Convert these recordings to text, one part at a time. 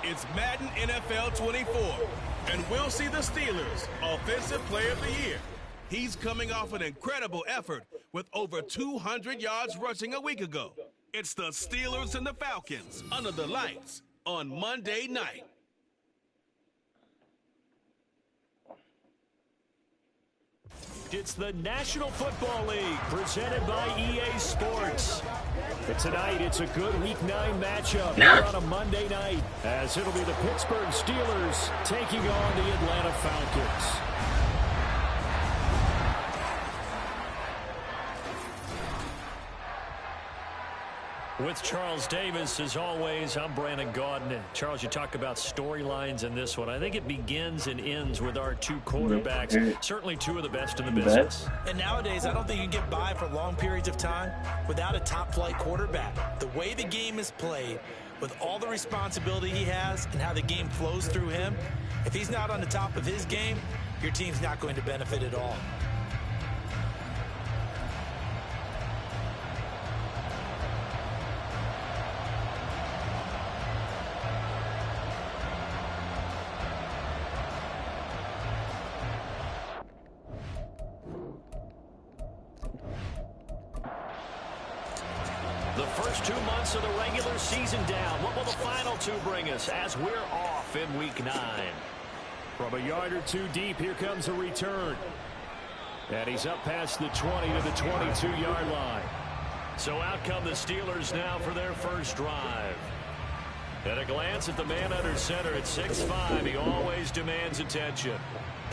It's Madden NFL 24, and we'll see the Steelers' Offensive Player of the Year. He's coming off an incredible effort with over 200 yards rushing a week ago. It's the Steelers and the Falcons under the lights on Monday night. It's the National Football League presented by EA Sports. But tonight, it's a good Week 9 matchup here on a Monday night, as it'll be the Pittsburgh Steelers taking on the Atlanta Falcons. With Charles Davis, as always, I'm Brandon Gaudin. And Charles, you talk about storylines in this one. I think it begins and ends with our two quarterbacks, certainly two of the best in the business. And nowadays, I don't think you can get by for long periods of time without a top-flight quarterback. The way the game is played, with all the responsibility he has and how the game flows through him, if he's not on the top of his game, your team's not going to benefit at all. The first 2 months of the regular season down. What will the final two bring us as we're off in Week 9? From a yard or two deep, here comes a return. And he's up past the 20 to the 22-yard line. So out come the Steelers now for their first drive. At a glance at the man under center at 6'5", he always demands attention.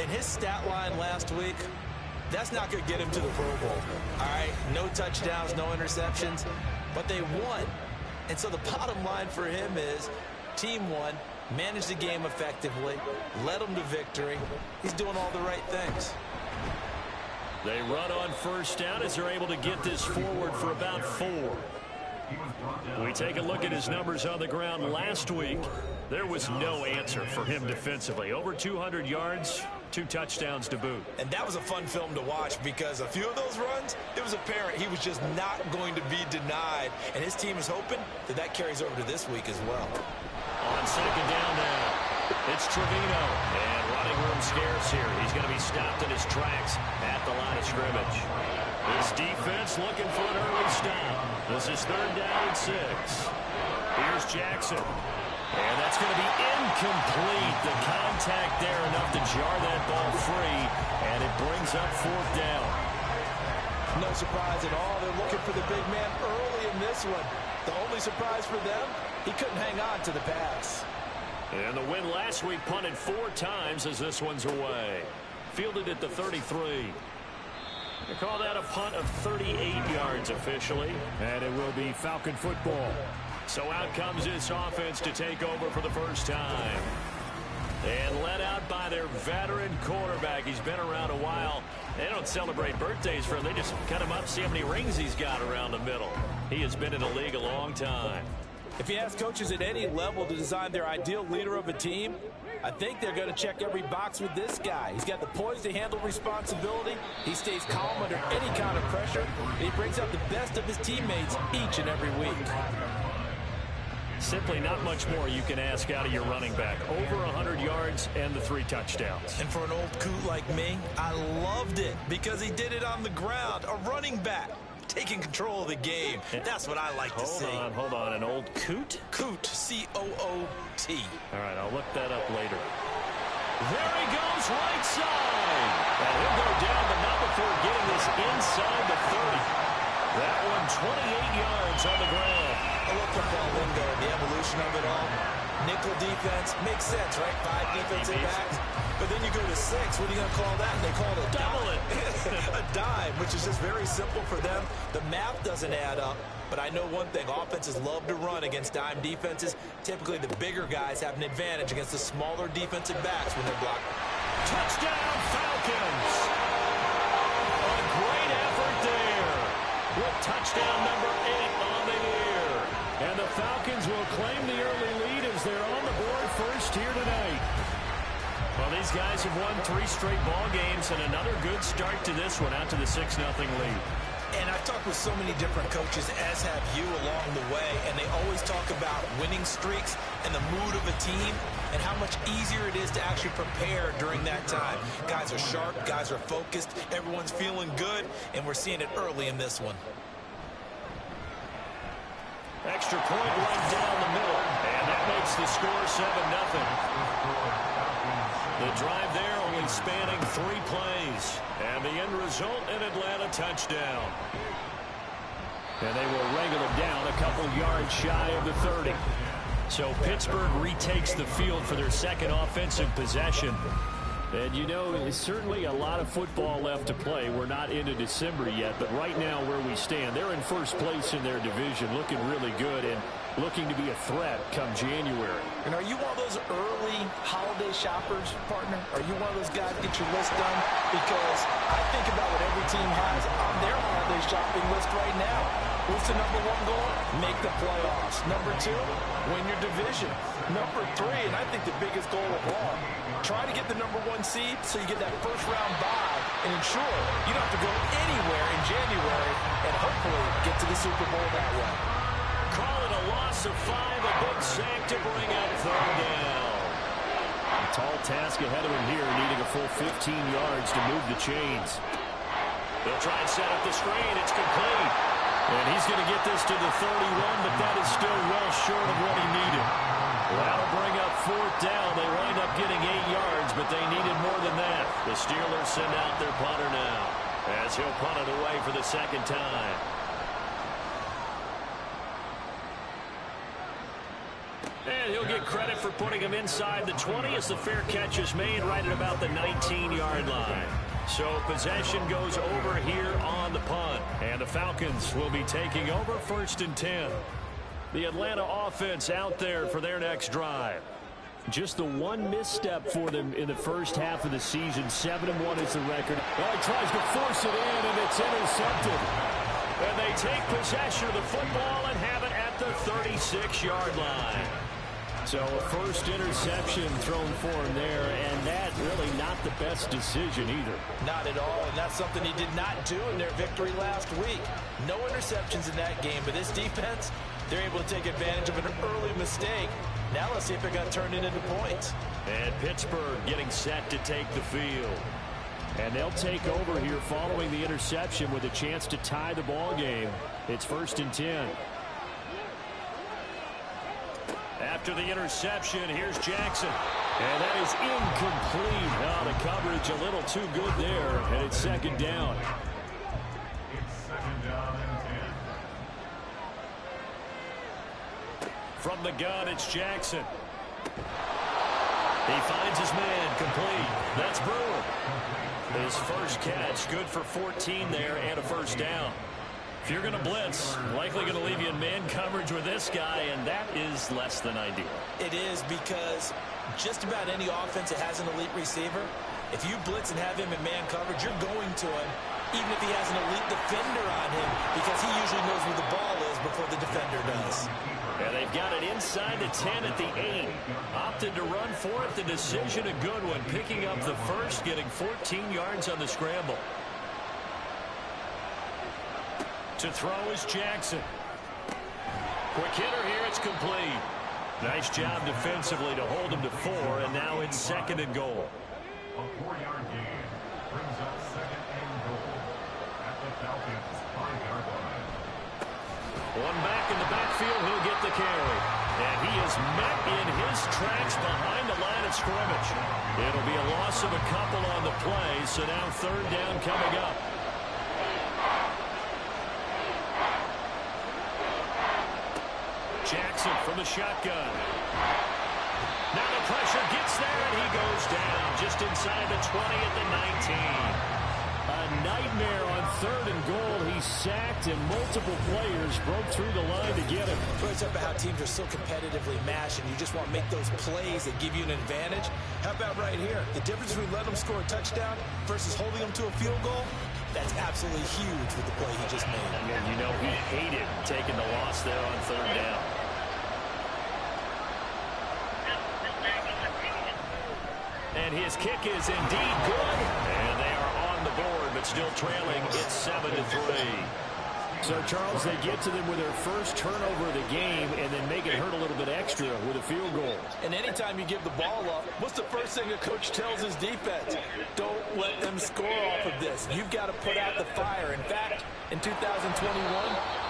In his stat line last week, that's not going to get him to the Pro Bowl. All right, no touchdowns, no interceptions, but they won. And so the bottom line for him is team won, managed the game effectively, led them to victory. He's doing all the right things. They run on first down as they're able to get this forward for about 4. We take a look at his numbers on the ground last week. There was no answer for him defensively. Over 200 yards, 2 touchdowns to boot. And that was a fun film to watch because a few of those runs, it was apparent he was just not going to be denied. And his team is hoping that that carries over to this week as well. On second down now, it's Trevino. And running room scarce here. He's going to be stopped in his tracks at the line of scrimmage. This defense looking for an early stop. This is third down and 6. Here's Jackson. And that's going to be incomplete. The contact there enough to jar that ball free. And it brings up 4th down. No surprise at all. They're looking for the big man early in this one. The only surprise for them, he couldn't hang on to the pass. And the win last week punted 4 times as this one's away. Fielded at the 33. They call that a punt of 38 yards officially. And it will be Falcon football. So out comes this offense to take over for the first time. And led out by their veteran quarterback. He's been around a while. They don't celebrate birthdays for him. They just cut him up, see how many rings he's got around the middle. He has been in the league a long time. If you ask coaches at any level to design their ideal leader of a team, I think they're going to check every box with this guy. He's got the poise to handle responsibility. He stays calm under any kind of pressure. And he brings out the best of his teammates each and every week. Simply not much more you can ask out of your running back. Over 100 yards and the 3 touchdowns. And for an old coot like me, I loved it because he did it on the ground. A running back taking control of the game. That's what I like to see. Hold on. An old coot? Coot, C-O-O-T. All right, I'll look that up later. There he goes, right side. And he'll go down, but not before getting this inside the 30. That one, 28 yards on the ground. I love football lingo, the evolution of it all. Nickel defense makes sense, right? 5 defensive backs. But then you go to 6. What are you going to call that? And they call it a dime. A dime, which is just very simple for them. The math doesn't add up. But I know one thing. Offenses love to run against dime defenses. Typically, the bigger guys have an advantage against the smaller defensive backs when they're blocked. Touchdown, Falcons. A great effort there. With touchdown number 8 on the year. And the Falcons will claim the early lead as they're on the board first here tonight. Well, these guys have won 3 straight ball games and another good start to this one out to the 6-0 lead. And I've talked with so many different coaches, as have you, along the way, and they always talk about winning streaks and the mood of a team and how much easier it is to actually prepare during that time. Guys are sharp, guys are focused, everyone's feeling good, and we're seeing it early in this one. Extra point right down the middle, and that makes the score 7-0. The drive there only spanning 3 plays, and the end result, an Atlanta touchdown. And they will wrangle it down a couple yards shy of the 30. So Pittsburgh retakes the field for their second offensive possession. And, you know, there's certainly a lot of football left to play. We're not into December yet, but right now where we stand, they're in first place in their division, looking really good and looking to be a threat come January. And are you one of those early holiday shoppers, partner? Are you one of those guys get your list done? Because I think about what every team has on their holiday shopping list right now. What's the number 1 goal? Make the playoffs. Number 2, win your division. Number 3, and I think the biggest goal of all, try to get the number 1 seed so you get that first-round bye and ensure you don't have to go anywhere in January and hopefully get to the Super Bowl that way. Call it a loss of 5, a big sack to bring up 3rd down. A tall task ahead of him here, needing a full 15 yards to move the chains. They'll try and set up the screen. It's complete. And he's going to get this to the 31, but that is still well short of what he needed. That'll bring up 4th down. They wind up getting 8 yards, but they needed more than that. The Steelers send out their punter now, as he'll punt it away for the 2nd time. And he'll get credit for putting him inside the 20 as the fair catch is made right at about the 19-yard line. So possession goes over here on the punt. And the Falcons will be taking over 1st and 10. The Atlanta offense out there for their next drive. Just the one misstep for them in the first half of the season. 7-1 is the record. Well, he tries to force it in, and it's intercepted. And they take possession of the football and have it at the 36-yard line. So a first interception thrown for him there, and that really not the best decision either. Not at all, and that's something he did not do in their victory last week. No interceptions in that game, but this defense, they're able to take advantage of an early mistake. Now let's see if they're going to turn it into points. And Pittsburgh getting set to take the field. And they'll take over here following the interception with a chance to tie the ball game. It's 1st and 10. After the interception, here's Jackson. And that is incomplete. Oh, the coverage a little too good there, and it's 2nd down. It's 2nd down and 10. From the gun, it's Jackson. He finds his man, complete. That's Brewer. His first catch, good for 14 there and a 1st down. If you're going to blitz, likely going to leave you in man coverage with this guy, and that is less than ideal. It is, because just about any offense that has an elite receiver, if you blitz and have him in man coverage, you're going to him, even if he has an elite defender on him, because he usually knows where the ball is before the defender does. And they've got it inside the 10 at the 8. Opted to run for it. The decision, a good one. Picking up the first, getting 14 yards on the scramble. To throw is Jackson. Quick hitter here, it's complete. Nice job defensively to hold him to 4, and now it's 2nd and goal. A 4-yard gain brings up 2nd and goal at the Falcons' 5-yard line. One back in the backfield, he'll get the carry. And he is met in his tracks behind the line of scrimmage. It'll be a loss of a couple on the play, so now 3rd down coming up. Jackson from the shotgun. Now the pressure gets there, and he goes down just inside the 20 at the 19. A nightmare on 3rd and goal. He sacked, and multiple players broke through the line to get him. It's up how teams are so competitively matched, and you just want to make those plays that give you an advantage. How about right here? The difference between letting them score a touchdown versus holding them to a field goal, that's absolutely huge with the play he just made. And you know, he hated taking the loss there on 3rd down. And his kick is indeed good. And they are on the board, but still trailing. It's 7-3. So, Charles, they get to them with their first turnover of the game and then make it hurt a little bit extra with a field goal. And anytime you give the ball up, what's the first thing a coach tells his defense? Don't let them score off of this. You've got to put out the fire. In fact, in 2021,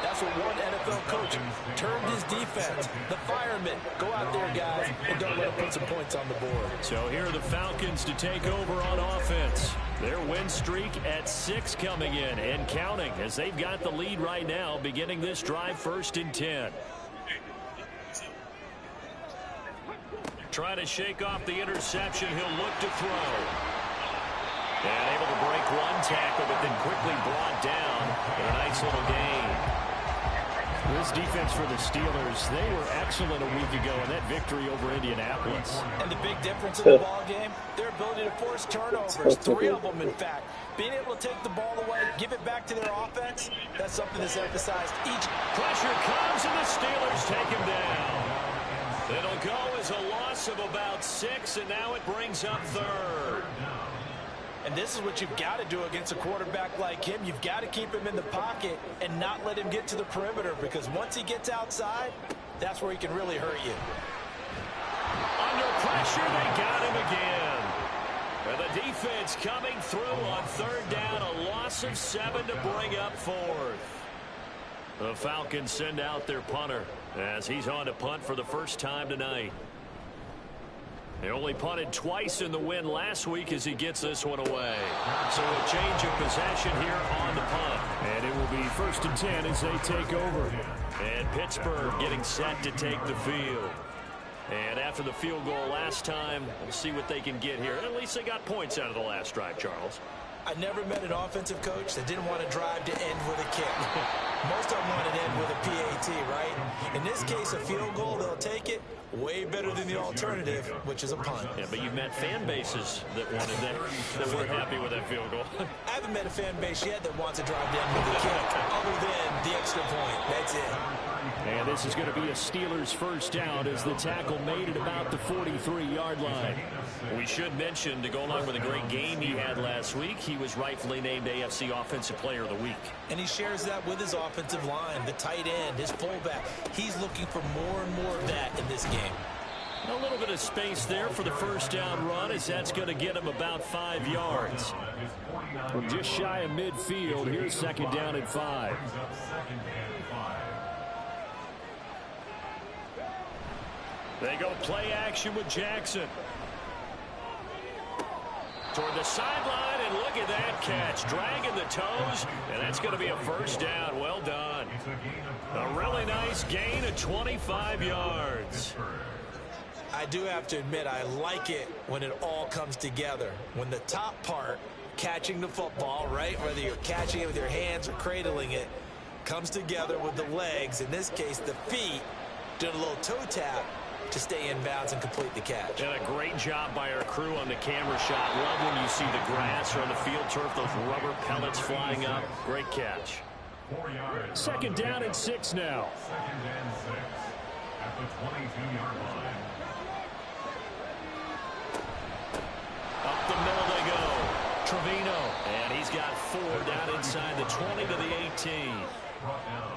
that's what one NFL coach termed his defense. The firemen. Go out there, guys, and don't let them put some points on the board. So here are the Falcons to take over on offense. Their win streak at 6 coming in and counting as they've got the lead right now beginning this drive 1st and 10. Trying to shake off the interception. He'll look to throw. And able to break one tackle, but then quickly brought down in a nice little gain. This defense for the Steelers, they were excellent a week ago in that victory over Indianapolis. And the big difference in the ball game, their ability to force turnovers, 3 of them in fact. Being able to take the ball away, give it back to their offense, that's something that's emphasized each. Pressure comes and the Steelers take him down. It'll go as a loss of about 6, and now it brings up 3rd. And this is what you've got to do against a quarterback like him. You've got to keep him in the pocket and not let him get to the perimeter, because once he gets outside, that's where he can really hurt you. Under pressure, they got him again. And the defense coming through on 3rd down, a loss of 7 to bring up 4th. The Falcons send out their punter as he's on to punt for the first time tonight. They only punted twice in the win last week as he gets this one away. So a change of possession here on the punt. And it will be 1st and 10 as they take over. And Pittsburgh getting set to take the field. And after the field goal last time, we'll see what they can get here. At least they got points out of the last drive, Charles. I never met an offensive coach that didn't want to drive to end with a kick. Most of them want to end with a PAT, right? In this case, a field goal, they'll take it. Way better than the alternative, which is a punt. Yeah, but you've met fan bases that wanted that weren't happy with that field goal. I haven't met a fan base yet that wants to drive down with a kick, other than the extra point. That's it. And this is going to be a Steelers first down as the tackle made at about the 43-yard line. We should mention, to go along with a great game he had last week, he was rightfully named AFC Offensive Player of the Week. And he shares that with his offensive line, the tight end, his fullback. He's looking for more and more of that in this game. A little bit of space there for the first down run, as that's going to get him about 5 yards. From just shy of midfield, here's 2nd down and 5. They go play action with Jackson. Toward the sideline, and look at that catch. Dragging the toes, and that's going to be a first down. Well done. A really nice gain of 25 yards. I do have to admit, I like it when it all comes together. When the top part, catching the football, right, whether you're catching it with your hands or cradling it, comes together with the legs, in this case the feet, doing a little toe tap to stay in bounds and complete the catch. And a great job by our crew on the camera shot. Love when you see the grass or on the field turf, those rubber pellets flying up. Great catch. 2nd down and 6 now. 2nd and 6 at the 22-yard line. Up the middle they go. Trevino. And he's got 4 down inside the 20 to the 18.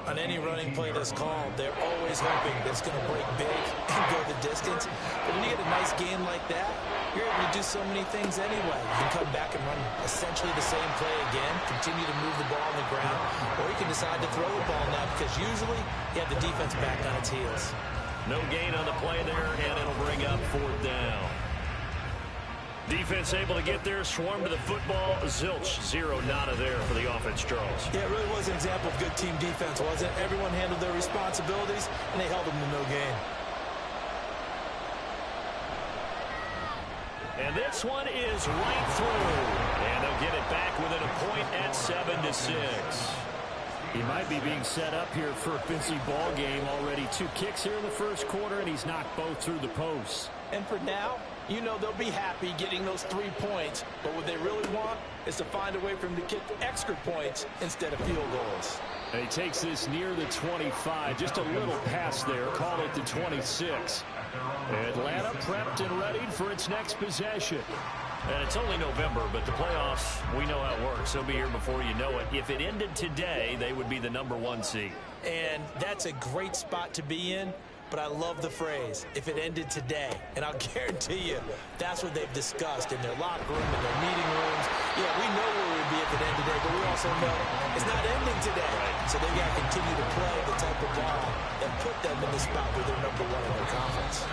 On any running play that's called, they're always hoping that it's going to break big and go the distance. But when you get a nice game like that, you're able to do so many things anyway. You can come back and run essentially the same play again, continue to move the ball on the ground, or you can decide to throw the ball now, because usually you have the defense back on its heels. No gain on the play there, and it'll bring up 4th down. Defense able to get there, swarm to the football. Zilch, 0 nada there for the offense, Charles. Yeah, it really was an example of good team defense, wasn't it? Everyone handled their responsibilities, and they held them to no gain. And this one is right through. And they'll get it back within a point at 7-6. He might be being set up here for a busy ball game already. 2 kicks here in the first quarter, and he's knocked both through the posts. And for now, you know they'll be happy getting those 3 points, but what they really want is to find a way for them to kick extra points instead of field goals. And he takes this near the 25, just a little pass there, call it the 26. Atlanta prepped and ready for its next possession. And it's only November, but the playoffs, we know how it works. They'll be here before you know it. If it ended today, they would be the #1 seed. And that's a great spot to be in, but I love the phrase, if it ended today. And I'll guarantee you, that's what they've discussed in their locker room, in their meeting rooms. Yeah, we know where we'd be if it ended today, but we also know it's not ending today. So they've got to continue to play the type of ball that put them in the spot where they're #1 in their conference.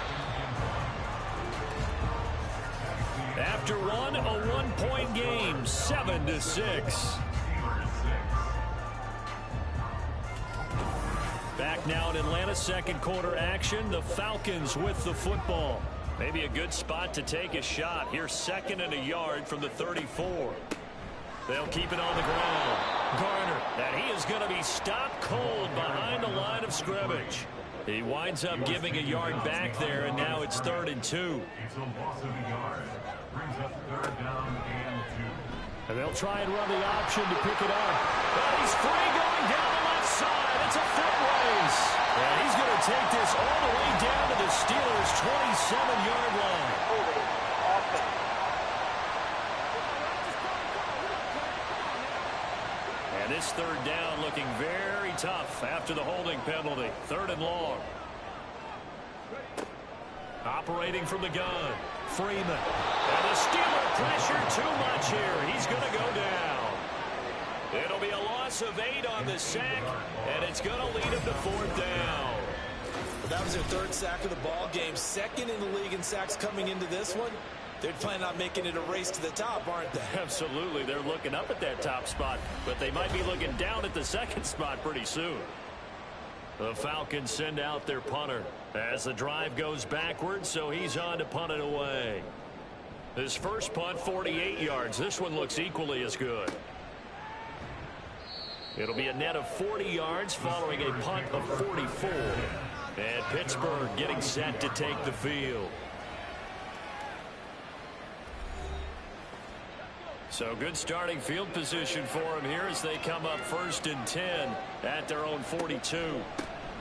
After one, a 1-point game, 7-6. Back now in Atlanta's second quarter action. The Falcons with the football. Maybe a good spot to take a shot. Here's 2nd and a yard from the 34. They'll keep it on the ground. Garner, and he is going to be stopped cold behind the line of scrimmage. He winds up giving a yard back there, and now it's 3rd and 2. It's a loss of a yard. Brings up 3rd down and 2. And they'll try and run the option to pick it up. And he's free going down the left side. It's a foot race. And he's going to take this all the way down to the Steelers' 27-yard line. And this 3rd down looking very tough after the holding penalty. 3rd and long. Operating from the gun, Freeman. And the Steeler pressure too much here. He's going to go down. It'll be a loss of 8 on the sack, and it's going to lead him to 4th down. Well, that was their 3rd sack of the ball game. 2nd in the league in sacks coming into this one. They're planning on making it a race to the top, aren't they? Absolutely. They're looking up at that top spot, but they might be looking down at the 2nd spot pretty soon. The Falcons send out their punter as the drive goes backwards, so he's on to punt it away. His first punt, 48 yards. This one looks equally as good. It'll be a net of 40 yards following a punt of 44. And Pittsburgh getting set to take the field. So good starting field position for them here as they come up 1st and 10 at their own 42.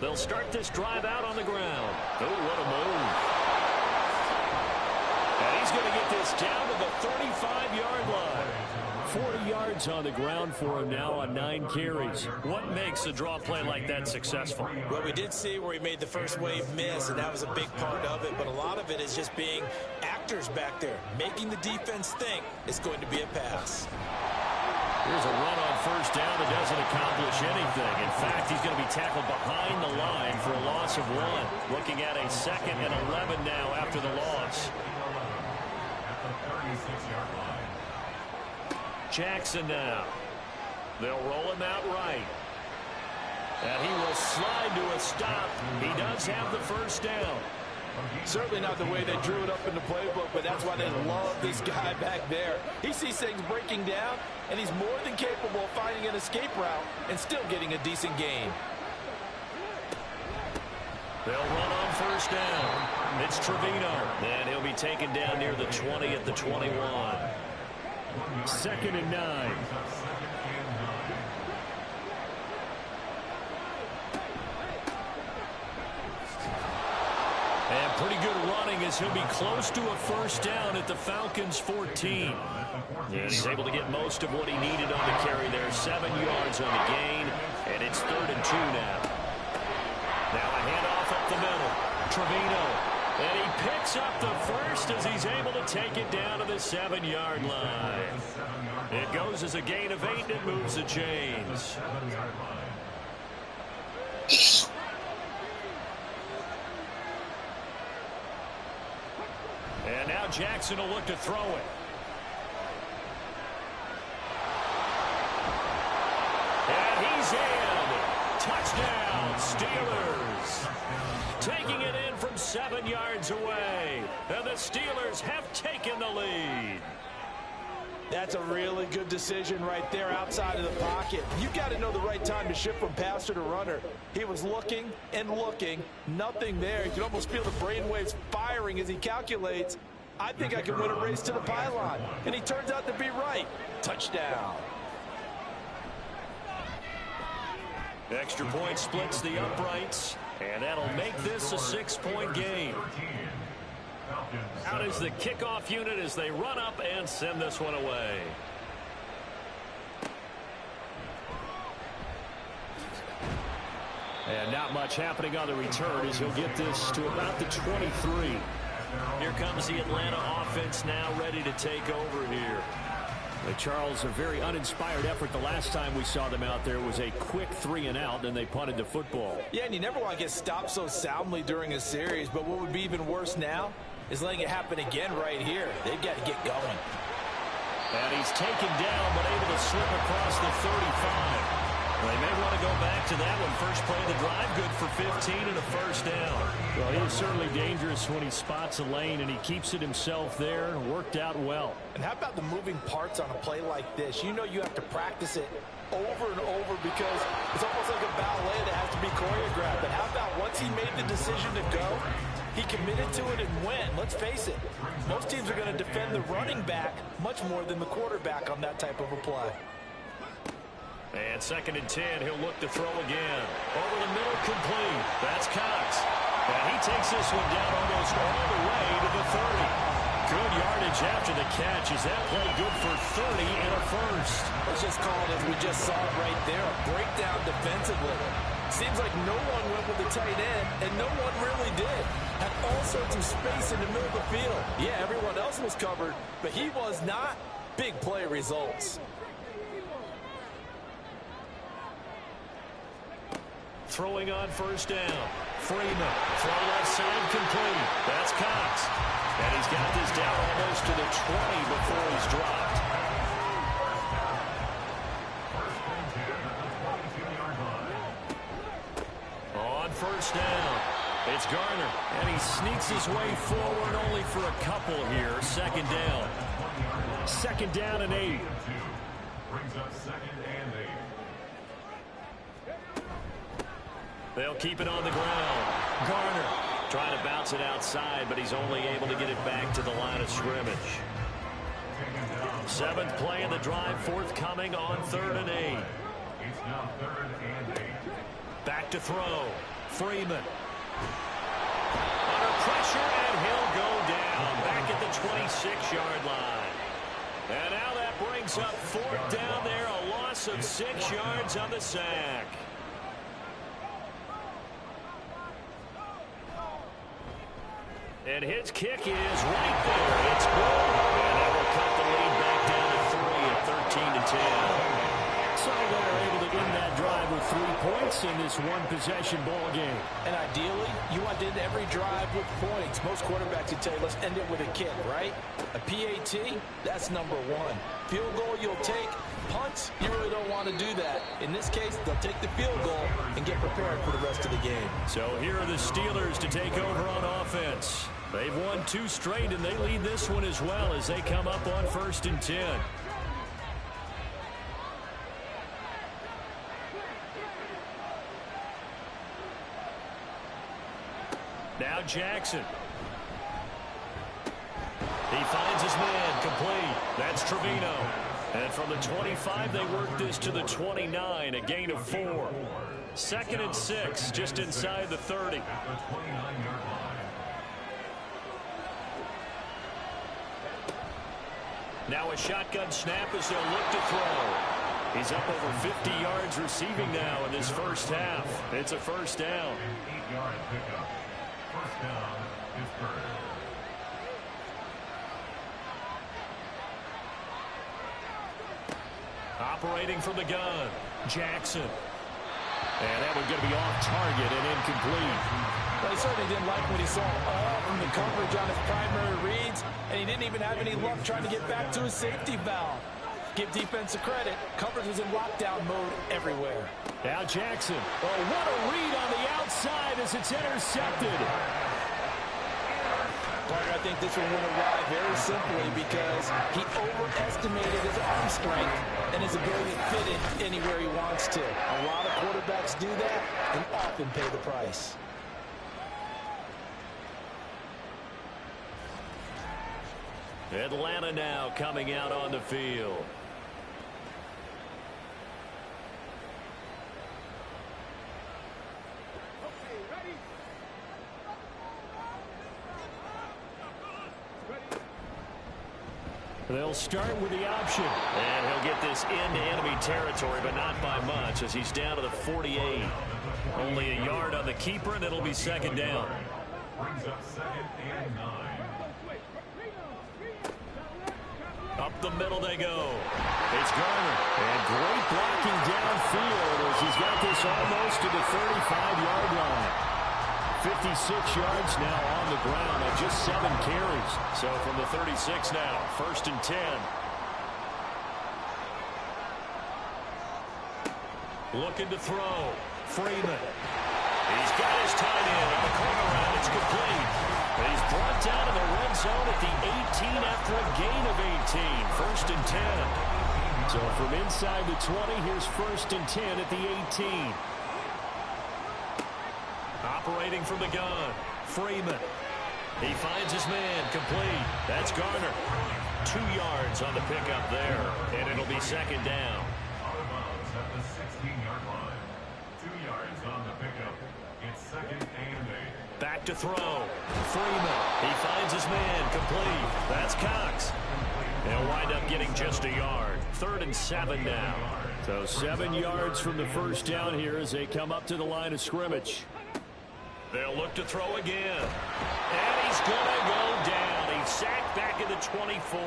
They'll start this drive out on the ground. Oh, what a move. And he's going to get this down to the 35-yard line. 40 yards on the ground for him now on 9 carries. What makes a draw play like that successful? Well, we did see where he made the first wave miss, and that was a big part of it. But a lot of it is just being actors back there, making the defense think it's going to be a pass. Here's a run on 1st down that doesn't accomplish anything. In fact, he's going to be tackled behind the line for a loss of 1. Looking at a 2nd and 11 now after the loss. At the 36-yard line. Jackson now. They'll roll him out right. And he will slide to a stop. He does have the 1st down. Certainly not the way they drew it up in the playbook, but that's why they love this guy back there. He sees things breaking down, and he's more than capable of finding an escape route and still getting a decent gain. They'll run on 1st down. It's Trevino. And he'll be taken down near the 20 at the 21. 2nd and 9. And pretty good running as he'll be close to a 1st down at the Falcons' 14. And he's able to get most of what he needed on the carry there. 7 yards on the gain, and it's 3rd and 2 now. Now a handoff up the middle. Trevino. And he picks up the 1st as he's able to take it down to the 7-yard line. It goes as a gain of 8, and it moves the chains. And now Jackson will look to throw it. And he's in. Touchdown, Steelers. Taking it in from 7 yards away. And the Steelers have taken the lead. That's a really good decision right there outside of the pocket. You've got to know the right time to shift from passer to runner. He was looking and looking. Nothing there. You can almost feel the brainwaves firing as he calculates, I think I can win a race to the pylon. And he turns out to be right. Touchdown. Extra point splits the uprights, and that'll make this a 6-point game. Falcons. Out is the kickoff unit as they run up and send this one away. And not much happening on the return as he'll get this to about the 23. Here comes the Atlanta offense now ready to take over here. Charles, a very uninspired effort the last time we saw them out there was a quick 3-and-out, and they punted the football. Yeah, and you never want to get stopped so soundly during a series, but what would be even worse now is letting it happen again right here. They've got to get going. And he's taken down, but able to slip across the 35. They may want to go back to that one. First play of the drive, good for 15 and a first down. Well, he is certainly dangerous when he spots a lane, and he keeps it himself there. Worked out well. And how about the moving parts on a play like this? You know you have to practice it over and over because it's almost like a ballet that has to be choreographed. But how about once he made the decision to go, he committed to it and went. Let's face it, most teams are going to defend the running back much more than the quarterback on that type of a play. And 2nd and 10, he'll look to throw again. Over the middle, complete. That's Cox. And he takes this one down almost all the way to the 30. Good yardage after the catch. Is that play good for 30 and a first? Let's just call it as we just saw it right there, a breakdown defensively. Seems like no one went with the tight end, and no one really did. Had all sorts of space in the middle of the field. Yeah, everyone else was covered, but he was not. Big play results. Throwing on first down. Freeman. Throw left side complete. That's Cox. And he's got this down almost to the 20 before he's dropped. On first down, it's Garner. And he sneaks his way forward only for a couple here. 2nd down. 2nd down and 8. Brings up 2nd and 8. They'll keep it on the ground. Garner trying to bounce it outside, but he's only able to get it back to the line of scrimmage. 7th play in the drive, forthcoming on 3rd and 8. It's now 3rd and 8. Back to throw. Freeman. Under pressure, and he'll go down. Back at the 26-yard line. And now that brings up 4th down there, a loss of 6 yards on the sack. And his kick is right there. It's good. And that will cut the lead back down to 3 at 13-10. So they're able to end that drive with 3 points in this one-possession ball game. And ideally, you want to end every drive with points. Most quarterbacks would tell you, let's end it with a kick, right? A PAT, that's number 1. Field goal you'll take. Punts, you really don't want to do that. In this case, they'll take the field goal and get prepared for the rest of the game. So here are the Steelers to take over on offense. They've won 2 straight, and they lead this one as well as they come up on 1st and 10. Now Jackson. He finds his man, complete. That's Trevino. And from the 25, they work this to the 29, a gain of 4. 2nd and 6, just inside the 30. Now a shotgun snap as they'll look to throw. He's up over 50 yards receiving now in this first half. It's a first down. 8-yard pickup. First down, Pittsburgh. Operating from the gun, Jackson. And that one's going to be off target and incomplete. Well, he certainly didn't like what he saw all from the coverage on his primary reads, and he didn't even have any luck trying to get back to his safety valve. Give defense a credit. Coverage was in lockdown mode everywhere. Now Jackson. Oh, what a read on the outside as it's intercepted. Partner, I think this one went awry very simply because he overestimated his arm strength and his ability to fit it anywhere he wants to. A lot of quarterbacks do that and often pay the price. Atlanta now coming out on the field. They'll start with the option. And he'll get this into enemy territory, but not by much as he's down to the 48. Only a yard on the keeper, and it'll be second down. Brings up 2nd and 9. Up the middle they go. It's Garner. And great blocking downfield as he's got this almost to the 35-yard line. 56 yards now on the ground on just 7 carries. So from the 36 now, 1st and 10. Looking to throw. Freeman. He's got his tight end on the corner route. It's complete. And he's brought down in the red zone at the 18 after a gain of 18. 1st and 10. So from inside the 20, here's 1st and 10 at the 18. Operating from the gun. Freeman. He finds his man. Complete. That's Garner. 2 yards on the pickup there. And it'll be second down. Out of bounds at the 16-yard line. 2 yards on the pickup. It's 2nd and 8. Back to throw. Freeman. He finds his man. Complete. That's Cox. They'll wind up getting just a yard. 3rd and 7 now. So 7 yards from the first down here as they come up to the line of scrimmage. They'll look to throw again. And he's going to go down. He's sacked back at the 24.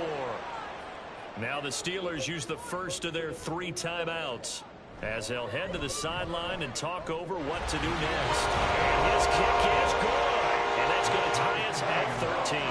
Now the Steelers use the first of their 3 timeouts as they'll head to the sideline and talk over what to do next. And his kick is good. And that's going to tie us at 13.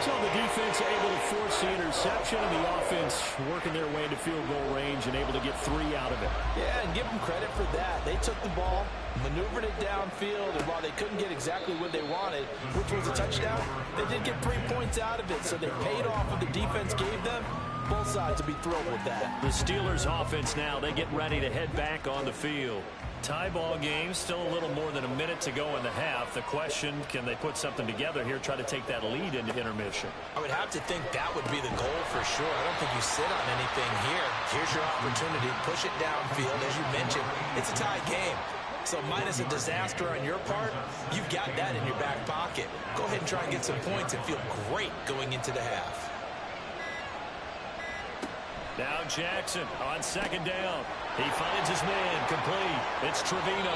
So the defense able to force the interception, and the offense working their way to field goal range and able to get 3 out of it. Yeah, and give them credit for that. They took the ball, maneuvered it downfield, and while they couldn't get exactly what they wanted, which was a touchdown, they did get 3 points out of it, so they paid off what the defense gave them. Both sides will be thrilled with that. The Steelers offense now, they get ready to head back on the field. Tie ball game, still a little more than a minute to go in the half. The question, can they put something together here, try to take that lead into intermission? I would have to think that would be the goal for sure. I don't think you sit on anything here. Here's your opportunity. Push it downfield. As you mentioned, it's a tie game. So minus a disaster on your part, you've got that in your back pocket. Go ahead and try and get some points and feel great going into the half. Now Jackson on second down. He finds his man. Complete. It's Trevino.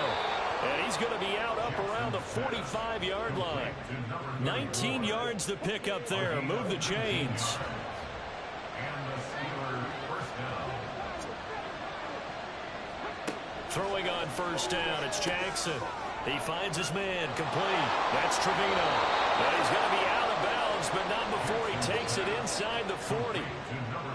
And he's going to be out up around the 45-yard line. 19 yards to pick up there. Move the chains. And the Steelers first down. Throwing on first down. It's Jackson. He finds his man. Complete. That's Trevino. And he's going to be out of bounds, but not before he takes it inside the 40.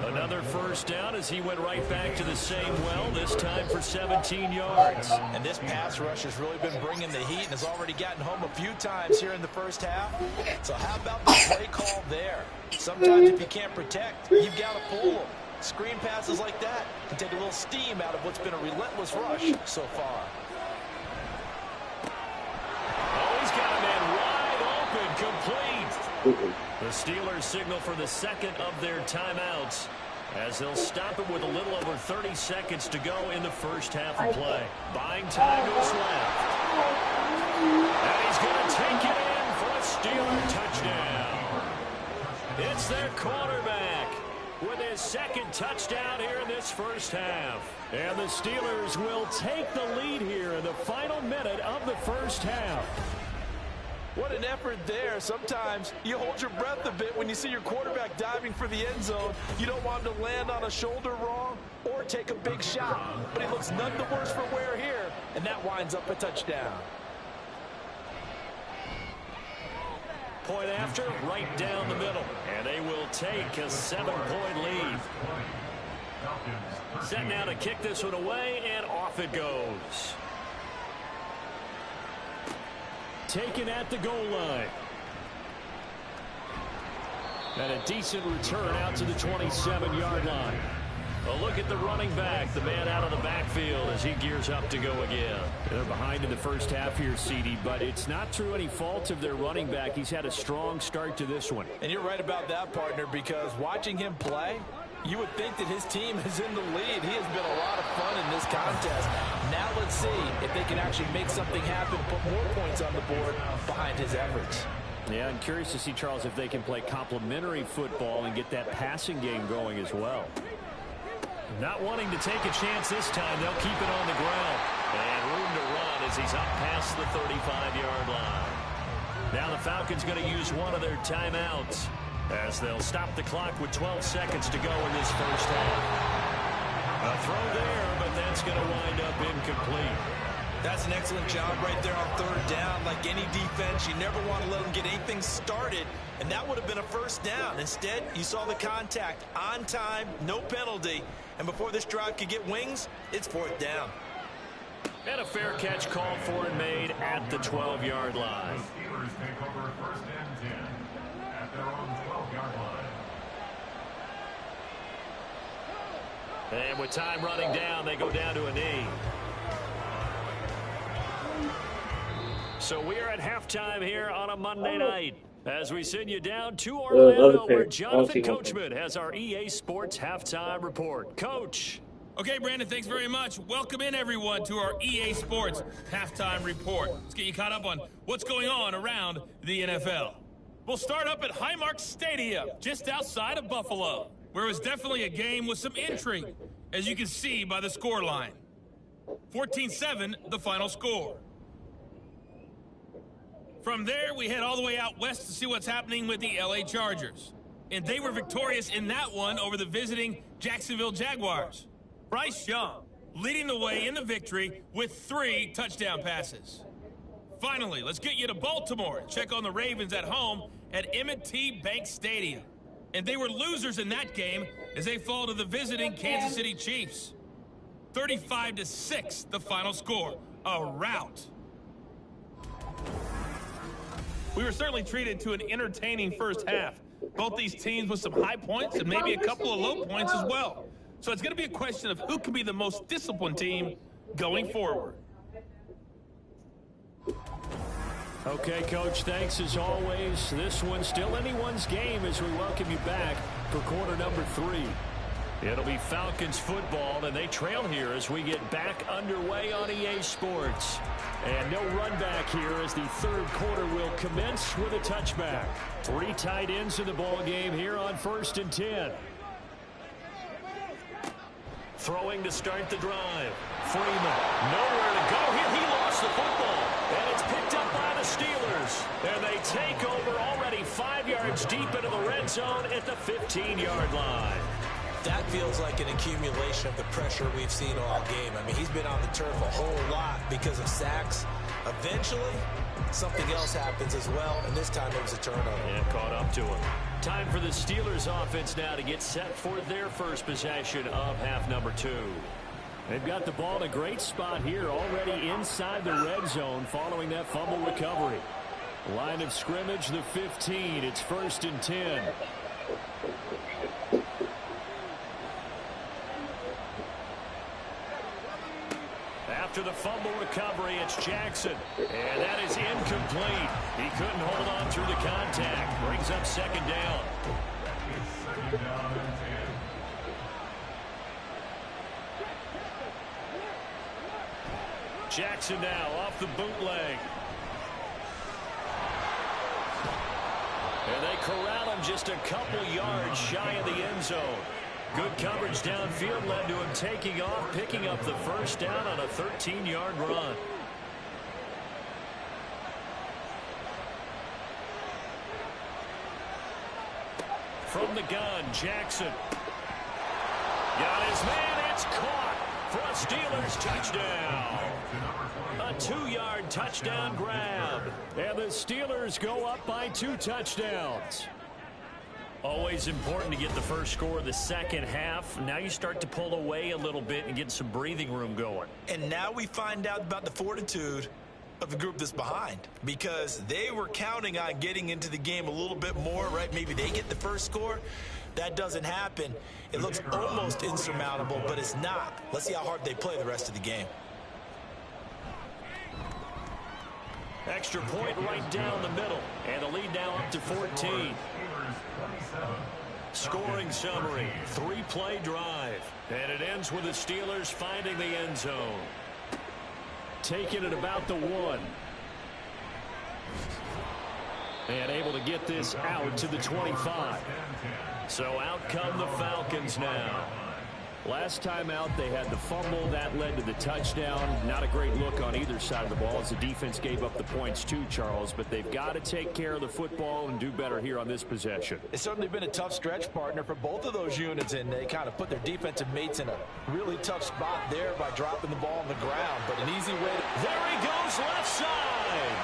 Another first down as he went right back to the same well, this time for 17 yards. And this pass rush has really been bringing the heat and has already gotten home a few times here in the first half. So how about the play call there? Sometimes if you can't protect, you've got to pull them. Screen passes like that can take a little steam out of what's been a relentless rush so far. Oh, he's got a man wide open, complete. The Steelers signal for the second of their timeouts as they'll stop it with a little over 30 seconds to go in the first half of play. Buying time to his left. And he's going to take it in for a Steeler touchdown. It's their quarterback with his second touchdown here in this first half. And the Steelers will take the lead here in the final minute of the first half. What an effort there. Sometimes you hold your breath a bit when you see your quarterback diving for the end zone. You don't want him to land on a shoulder wrong or take a big shot. But he looks none the worse for wear here, and that winds up a touchdown. Point after, right down the middle. And they will take a 7-point lead. Set now to kick this one away, and off it goes. Taken at the goal line. And a decent return out to the 27-yard line. A look at the running back, the man out of the backfield as he gears up to go again. They're behind in the first half here, CD, but it's not through any fault of their running back. He's had a strong start to this one. And you're right about that, partner, because watching him play, you would think that his team is in the lead. He has been a lot of fun in this contest. Now let's see if they can actually make something happen, put more points on the board behind his efforts. Yeah, I'm curious to see, Charles, if they can play complementary football and get that passing game going as well. Not wanting to take a chance this time, they'll keep it on the ground. And room to run as he's up past the 35-yard line. Now the Falcons going to use one of their timeouts as they'll stop the clock with 12 seconds to go in this first half. A throw there, but that's going to wind up incomplete. That's an excellent job right there on third down. Like any defense, you never want to let them get anything started, and that would have been a first down. Instead, you saw the contact on time, no penalty, and before this drive could get wings, it's fourth down. And a fair catch called for and made at the 12-yard line. The Steelers take over first and 10 at their own 12-yard line. And with time running down, they go down to a knee. So we are at halftime here on a Monday night as we send you down to Orlando where Jonathan Coachman has our EA Sports halftime report. Coach. Okay, Brandon, thanks very much. Welcome in, everyone, to our EA Sports halftime report. Let's get you caught up on what's going on around the NFL. We'll start up at Highmark Stadium, just outside of Buffalo, where it was definitely a game with some intrigue, as you can see by the score line. 14-7, the final score. From there, we head all the way out west to see what's happening with the LA Chargers. And they were victorious in that one over the visiting Jacksonville Jaguars. Bryce Young leading the way in the victory with 3 touchdown passes. Finally, let's get you to Baltimore and check on the Ravens at home at M&T Bank Stadium. And they were losers in that game as they fall to the visiting Kansas City Chiefs. 35-6, the final score. A rout. We were certainly treated to an entertaining first half. Both these teams with some high points and maybe a couple of low points as well. So it's going to be a question of who can be the most disciplined team going forward. Okay, Coach, thanks as always. This one's still anyone's game as we welcome you back for quarter number 3. It'll be Falcons football, and they trail here as we get back underway on EA Sports. And no run back here as the third quarter will commence with a touchback. 3 tight ends in the ball game here on 1st and 10. Throwing to start the drive. Freeman, nowhere to go here. He lost the football, and it's picked up by the Steelers. And they take over already 5 yards deep into the red zone at the 15-yard line. That feels like an accumulation of the pressure we've seen all game. I mean, he's been on the turf a whole lot because of sacks. Eventually, something else happens as well, and this time it was a turnover. Yeah, caught up to him. Time for the Steelers offense now to get set for their first possession of half number 2. They've got the ball in a great spot here, already inside the red zone following that fumble recovery. Line of scrimmage, the 15. It's 1st and 10. After the fumble recovery, it's Jackson. And that is incomplete. He couldn't hold on through the contact. Brings up 2nd down. It's 2nd down and 10. Jackson now off the bootleg. And they corral him just a couple yards shy of the end zone. Good coverage downfield led to him taking off, picking up the first down on a 13-yard run. From the gun, Jackson. Got his man, it's caught for a Steelers touchdown. A 2-yard touchdown grab. And the Steelers go up by 2 touchdowns. Always important to get the first score of the second half. Now you start to pull away a little bit and get some breathing room going. And now we find out about the fortitude of the group that's behind, because they were counting on getting into the game a little bit more, right? Maybe they get the first score. That doesn't happen. It looks almost insurmountable, but it's not. Let's see how hard they play the rest of the game. Extra point right down the middle, and the lead now up to 14. Scoring summary, 3-play drive, and it ends with the Steelers finding the end zone. Taking it about the 1. And able to get this out to the 25. So out come the Falcons now. Last time out, they had the fumble. That led to the touchdown. Not a great look on either side of the ball as the defense gave up the points too, Charles. But they've got to take care of the football and do better here on this possession. It's certainly been a tough stretch, partner, for both of those units, and they kind of put their defensive mates in a really tough spot there by dropping the ball on the ground. But an easy way to... There he goes, left side.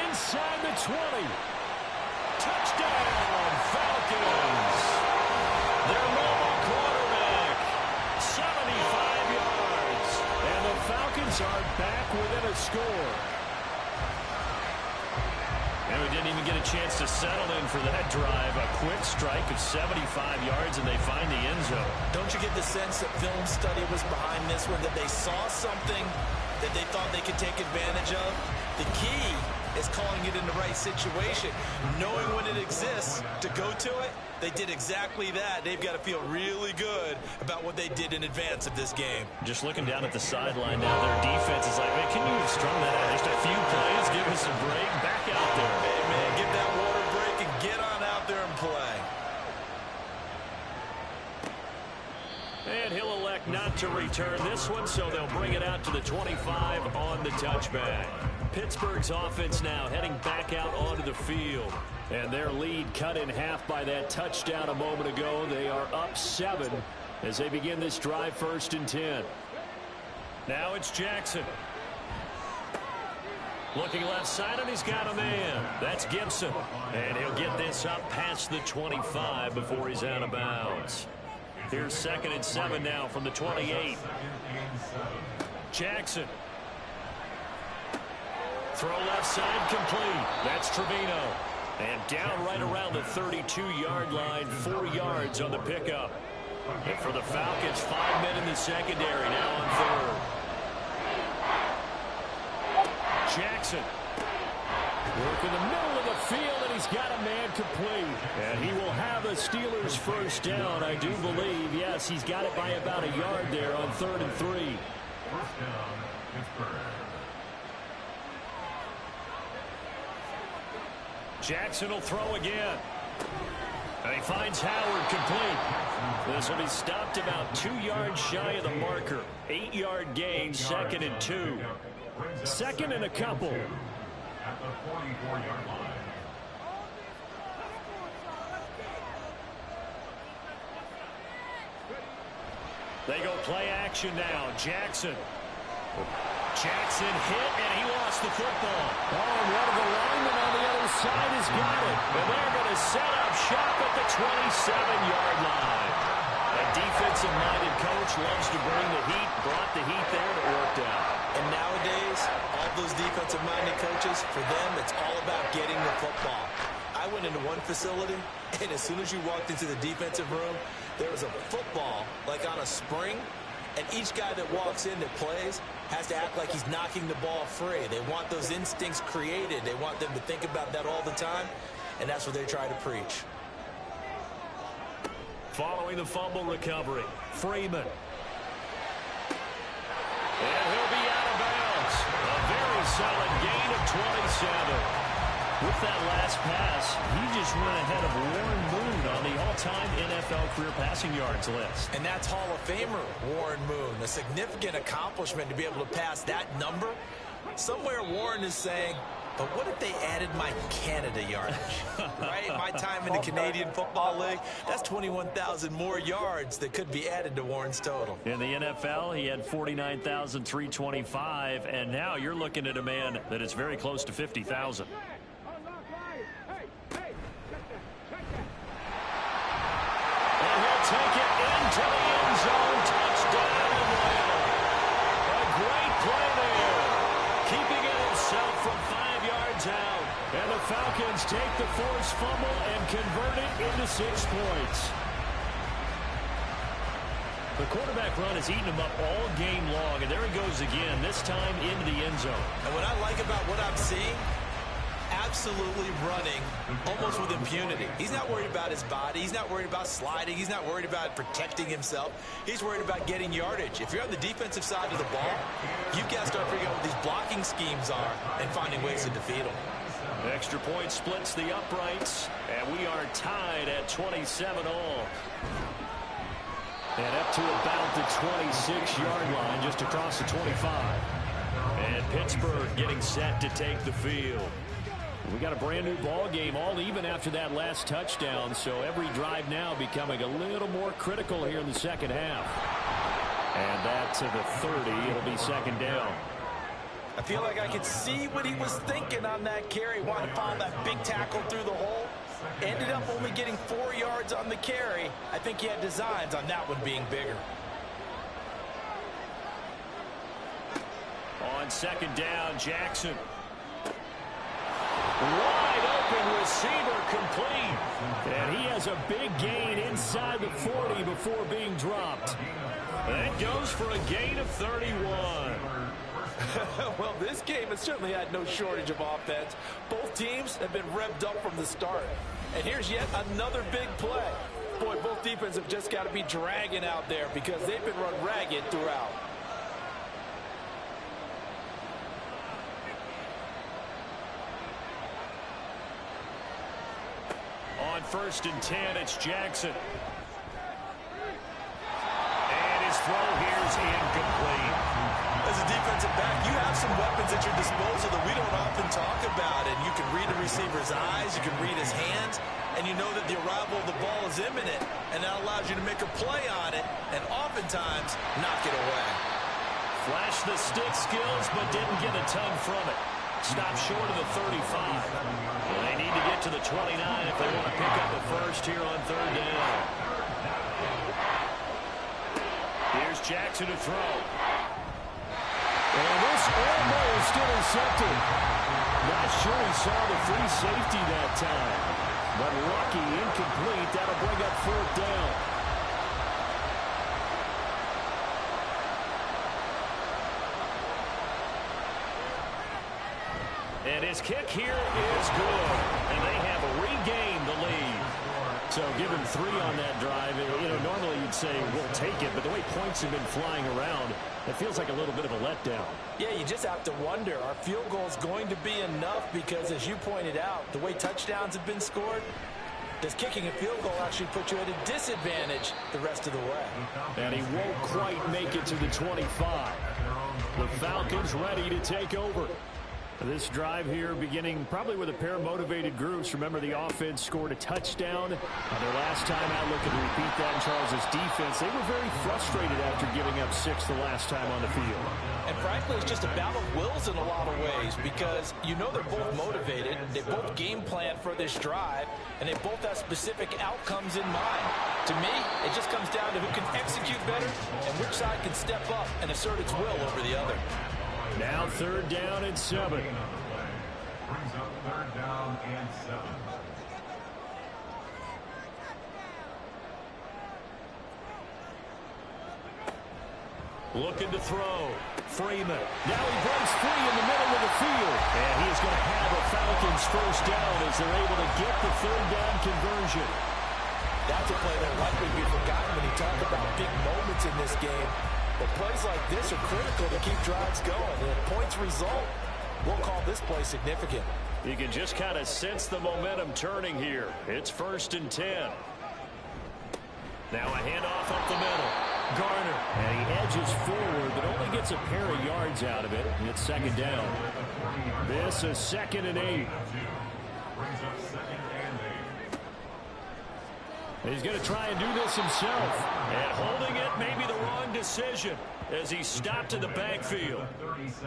Inside the 20. Touchdown, Falcons. Their mobile quarterback, 75 yards. And the Falcons are back within a score. And we didn't even get a chance to settle in for that drive. A quick strike of 75 yards, and they find the end zone. Don't you get the sense that film study was behind this one, that they saw something that they thought they could take advantage of? The key is calling it in the right situation, knowing when it exists to go to it. They did exactly that. They've got to feel really good about what they did in advance of this game. Just looking down at the sideline now, their defense is like, man, can you have strung that out? Just a few plays, give us a break, back out there. Hey, man, give that water break and get on out there and play. And he'll elect not to return this one, so they'll bring it out to the 25 on the touchback. Pittsburgh's offense now heading back out onto the field. And their lead cut in half by that touchdown a moment ago. They are up 7 as they begin this drive, 1st and 10. Now it's Jackson. Looking left side, and he's got a man. That's Gibson. And he'll get this up past the 25 before he's out of bounds. Here's 2nd and 7 now from the 28. Jackson. Throw left side complete. That's Trevino. And down right around the 32-yard line, 4 yards on the pickup. And for the Falcons, 5 men in the secondary now on 3rd. Jackson. Work in the middle of the field, and he's got a man complete. And he will have a Steelers first down, I do believe. Yes, he's got it by about a yard there on 3rd and 3. First down, Pittsburgh. Jackson will throw again. And he finds Howard complete. This will be stopped about 2 yards shy of the marker. 8-yard gain, 2nd and 2. 2nd and a couple. At the 44-yard line. They go play action now. Jackson. Jackson hit, and he lost the football. Oh, and one of the linemen on the other side has got it. And they're going to set up shop at the 27-yard line. A defensive-minded coach loves to bring the heat, brought the heat there, and it worked out. And nowadays, all those defensive-minded coaches, for them, it's all about getting the football. I went into one facility, and as soon as you walked into the defensive room, there was a football, like on a spring, and each guy that walks in that plays has to act like he's knocking the ball free. They want those instincts created. They want them to think about that all the time, and that's what they try to preach. Following the fumble recovery, Freeman. And he'll be out of bounds. A very solid gain of 27. With that last pass, he just went ahead of Warren Moon on the all-time NFL career passing yards list. And that's Hall of Famer Warren Moon. A significant accomplishment to be able to pass that number. Somewhere Warren is saying, but what if they added my Canada yardage, right? My time in the Canadian Football League, that's 21,000 more yards that could be added to Warren's total. In the NFL, he had 49,325, and now you're looking at a man that is very close to 50,000. And he'll take it into the end zone. Touchdown, Atlanta. A great play there. Keeping it himself from 5 yards out. And the Falcons take the forced fumble and convert it into 6 points. The quarterback run has eaten him up all game long, and there he goes again, this time into the end zone. And what I like about what I'm seeing, absolutely running almost with impunity. He's not worried about his body. He's not worried about sliding. He's not worried about protecting himself. He's worried about getting yardage. If you're on the defensive side of the ball, you've got to start figuring out what these blocking schemes are and finding ways to defeat them. Extra point splits the uprights, and we are tied at 27 all. And up to about the 26-yard line, just across the 25. And Pittsburgh getting set to take the field. We got a brand new ball game, all even after that last touchdown, so every drive now becoming a little more critical here in the second half. And that to the 30. It'll be second down. I feel like I could see what he was thinking on that carry. Wanted to find that big tackle through the hole. Ended up only getting 4 yards on the carry. I think he had designs on that one being bigger. On second down, Jackson. Wide open receiver complete. And he has a big gain inside the 40 before being dropped. That goes for a gain of 31. Well, this game has certainly had no shortage of offense. Both teams have been revved up from the start. And here's yet another big play. Boy, both defenses have just got to be dragging out there because they've been run ragged throughout. On 1st and 10, it's Jackson. And his throw here is incomplete. As a defensive back, you have some weapons at your disposal that we don't often talk about. And you can read the receiver's eyes, you can read his hands, and you know that the arrival of the ball is imminent. And that allows you to make a play on it and oftentimes knock it away. Flashed the stick skills, but didn't get a ton from it. Stopped short of the 35. Well, they need to get to the 29 if they want to pick up the first here on 3rd down. Here's Jackson to throw. And this almost intercepted. Not sure he saw the free safety that time. But lucky, incomplete. That'll bring up 4th down. And his kick here is good. And they have regained the lead. So give him 3 on that drive. You know, normally you'd say, we'll take it. But the way points have been flying around, it feels like a little bit of a letdown. Yeah, you just have to wonder, are field goals going to be enough? Because as you pointed out, the way touchdowns have been scored, does kicking a field goal actually put you at a disadvantage the rest of the way? And he won't quite make it to the 25. The Falcons ready to take over. This drive here beginning probably with a pair of motivated groups. Remember, the offense scored a touchdown. Their last time out, looking to repeat that in Charles' defense. They were very frustrated after giving up 6 the last time on the field. And frankly, it's just a battle of wills in a lot of ways because you know they're both motivated. They both game plan for this drive, and they both have specific outcomes in mind. To me, it just comes down to who can execute better and which side can step up and assert its will over the other. Now 3rd down and 7. Brings up 3rd down and 7. Looking to throw. Freeman. Now he breaks free in the middle of the field. And he is going to have a Falcons first down as they're able to get the 3rd down conversion. That's a play that likely be forgotten when you talk about big moments in this game. But plays like this are critical to keep drives going. And if points result, we'll call this play significant. You can just kind of sense the momentum turning here. It's 1st and 10. Now a handoff up the middle. Garner. And he edges forward, but only gets a pair of yards out of it. And it's 2nd down. This is 2nd and 8. Brings up 2nd and 8. He's going to try and do this himself. And holding it may be the wrong decision as he stopped in the backfield.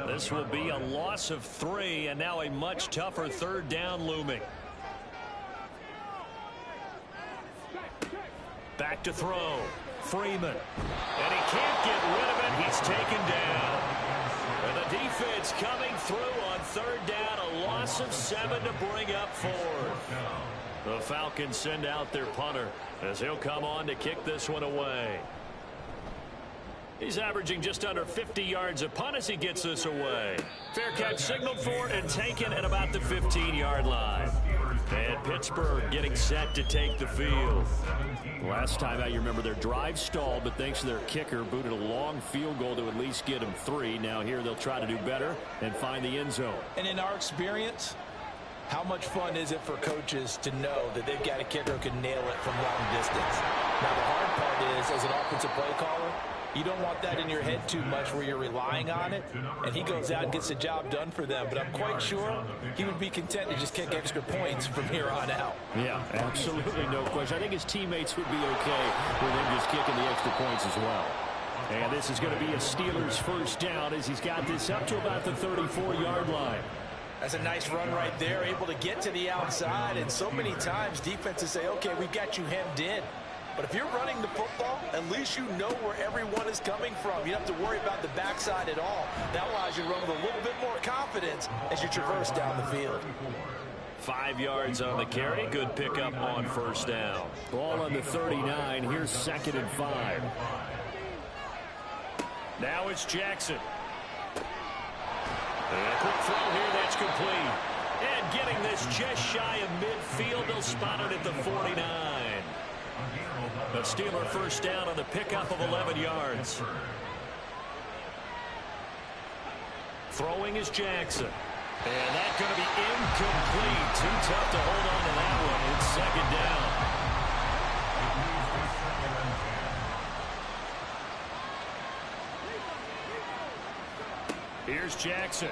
This will be a loss of 3 and now a much tougher 3rd down looming. Back to throw. Freeman. And he can't get rid of it. He's taken down. And the defense coming through on 3rd down. A loss of 7 to bring up 4th. The Falcons send out their punter as he'll come on to kick this one away. He's averaging just under 50 yards a punt as he gets this away. Fair catch signaled for and taken at about the 15-yard line. And Pittsburgh getting set to take the field. Last time out, you remember their drive stalled, but thanks to their kicker, booted a long field goal to at least get them 3. Now here they'll try to do better and find the end zone. And in our experience, How much fun is it for coaches to know that they've got a kicker who can nail it from long distance? Now, the hard part is, as an offensive play caller, you don't want that in your head too much where you're relying on it, and he goes out and gets the job done for them. But I'm quite sure he would be content to just kick extra points from here on out. Yeah, absolutely no question. I think his teammates would be okay with him just kicking the extra points as well. And this is going to be a Steelers first down as he's got this up to about the 34-yard line. That's a nice run right there, able to get to the outside. And so many times defenses say, okay, we've got you hemmed in. But if you're running the football, at least you know where everyone is coming from. You don't have to worry about the backside at all. That allows you to run with a little bit more confidence as you traverse down the field. 5 yards on the carry. Good pickup on first down. Ball on the 39. Here's 2nd and 5. Now it's Jackson. And a quick throw here, that's complete. And getting this just shy of midfield, they'll spot it at the 49. The Steeler first down on the pickup of 11 yards. Throwing is Jackson. And that's going to be incomplete. Too tough to hold on to that one. It's 2nd down. Here's Jackson.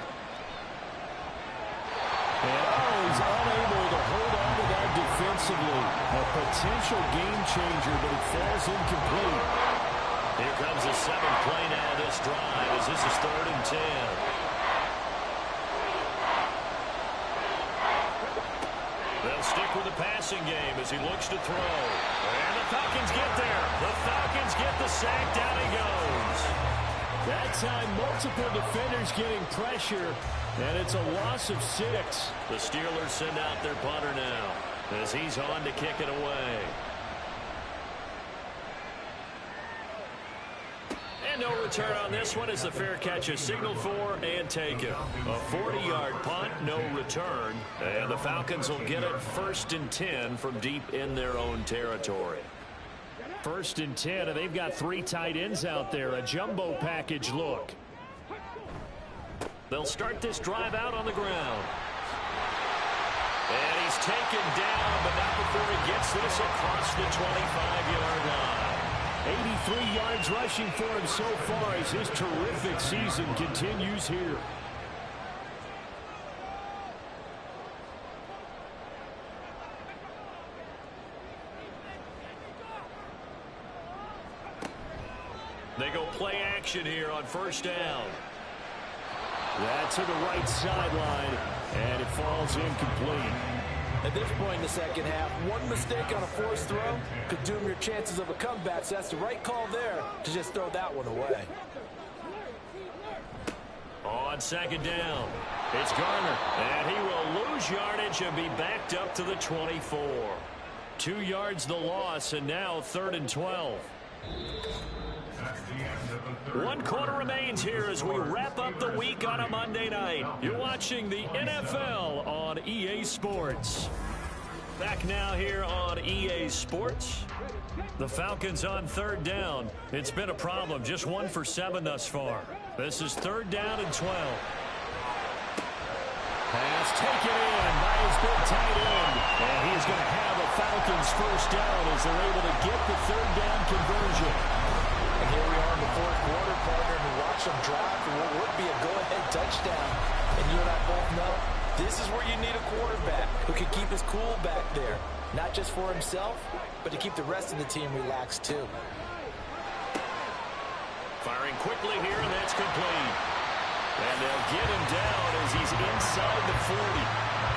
And he's unable to hold on to that defensively. A potential game changer, but it falls incomplete. Here comes the 7th play now of this drive as this is 3rd and 10. They'll stick with the passing game as he looks to throw. And the Falcons get there. The Falcons get the sack. Down he goes. That time, multiple defenders getting pressure, and it's a loss of 6. The Steelers send out their punter now as he's on to kick it away. And no return on this one as the fair catch is signaled for and taken. A 40-yard punt, no return. And the Falcons will get it 1st and 10 from deep in their own territory. 1st and 10, and they've got 3 tight ends out there. A jumbo package look. They'll start this drive out on the ground. And he's taken down, but not before he gets this across the 25-yard line. 83 yards rushing for him so far as his terrific season continues here. They go play action here on first down. That's to the right sideline, and it falls incomplete. At this point in the second half, one mistake on a forced throw could doom your chances of a comeback. So that's the right call there to just throw that one away. On 2nd down, it's Garner, and he will lose yardage and be backed up to the 24. 2 yards the loss, and now 3rd and 12. 1 quarter remains here as we wrap up the week on a Monday night. You're watching the NFL on EA Sports. Back now here on EA Sports. The Falcons on 3rd down. It's been a problem. Just 1 for 7 thus far. This is 3rd down and 12. Pass taken in by his big tight end. And he's going to have a Falcons first down as they're able to get the 3rd down conversion. And here we are in the 4th quarter, partner, and we watch them drive for what would be a go-ahead touchdown. And you and I both know this is where you need a quarterback who can keep his cool back there. Not just for himself, but to keep the rest of the team relaxed too. Firing quickly here, and that's complete. And they'll get him down as he's inside the 40.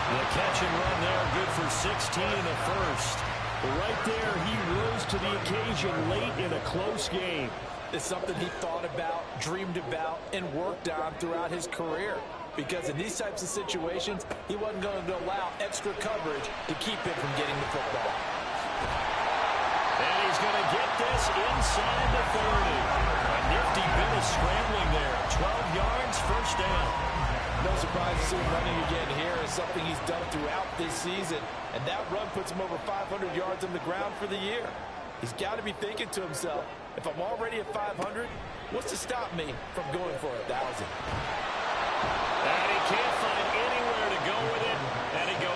The catch and run there, good for 16 and a first. Right there, he rose to the occasion late in a close game. It's something he thought about, dreamed about, and worked on throughout his career. Because in these types of situations, he wasn't going to allow extra coverage to keep him from getting the football. And he's going to get this inside the 30. A nifty bit of scrambling there. 12 yards, first down. No surprise to see him running again here. Is something he's done throughout this season. And that run puts him over 500 yards on the ground for the year. He's got to be thinking to himself, if I'm already at 500, what's to stop me from going for 1,000? And he can't find anywhere to go with it. And he goes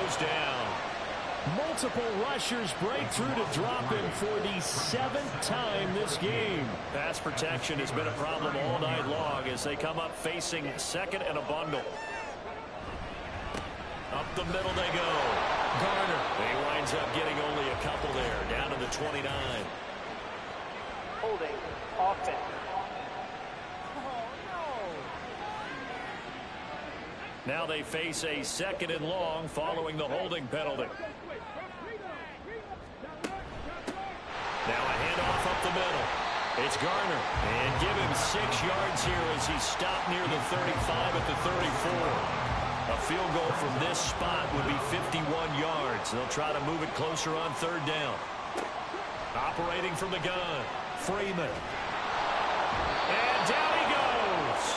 multiple rushers break through to drop him for the 7th time this game. Pass protection has been a problem all night long as they come up facing second and a bundle. Up the middle they go. Garner. He winds up getting only a couple there, down to the 29. Holding offense. Now they face a second and long following the holding penalty. Now a handoff up the middle. It's Garner. And give him 6 yards here as he's stopped near the 35 at the 34. A field goal from this spot would be 51 yards. They'll try to move it closer on 3rd down. Operating from the gun, Freeman. And down he goes.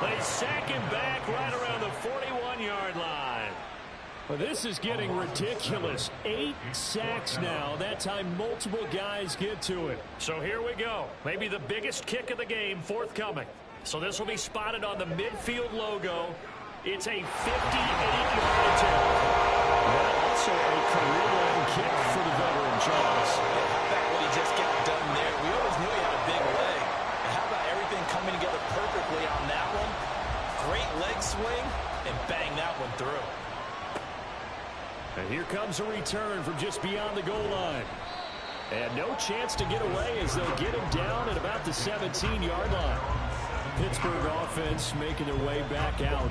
They sack him back right around the 41-yard line. Well, this is getting ridiculous. 8 sacks now. That time multiple guys get to it. So here we go. Maybe the biggest kick of the game forthcoming. So this will be spotted on the midfield logo. It's a 58-yard attempt. Well, also a career-long kick for the veteran, Charles. How about what he just got done there? We always knew he had a big leg. And how about everything coming together perfectly on that one? Great leg swing, and bang that one through. And here comes a return from just beyond the goal line. And no chance to get away as they'll get him down at about the 17-yard line. Pittsburgh offense making their way back out.